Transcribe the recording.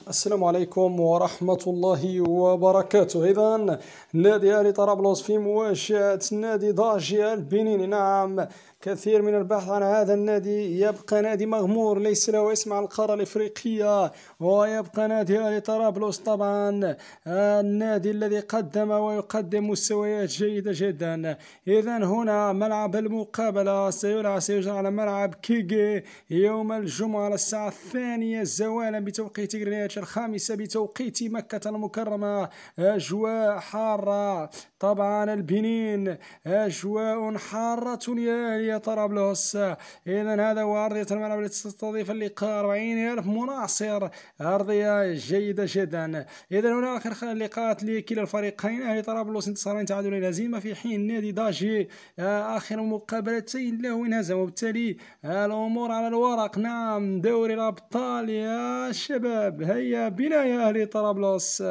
السلام عليكم ورحمة الله وبركاته. إذا نادي أهلي طرابلس في مواجهة نادي ضاجية البنيني. نعم، كثير من البحث عن هذا النادي، يبقى نادي مغمور ليس له اسم على القارة الإفريقية، ويبقى نادي أهلي طرابلس طبعا النادي الذي قدم ويقدم مستويات جيدة جدا. إذا هنا ملعب المقابلة سيجرى على ملعب كيغي يوم الجمعة على الساعة 2 زوالا بتوقيت غرينتش 5 بتوقيت مكة المكرمة. أجواء حارة طبعا، البنين أجواء حارة يا طرابلس. إذا هذا هو أرضية الملعب التي تستضيف اللقاء، 40,000 مناصر، أرضية جيدة جدا. إذا هنا آخر اللقاءات لكلا الفريقين، أهلي طرابلس انتصارين تعادلين هزيمة، في حين نادي ضاجي آخر مقابلتين له انهزم، وبالتالي الأمور على الورق. نعم، دوري الأبطال يا شباب، هيا بنا يا أهلي طرابلس.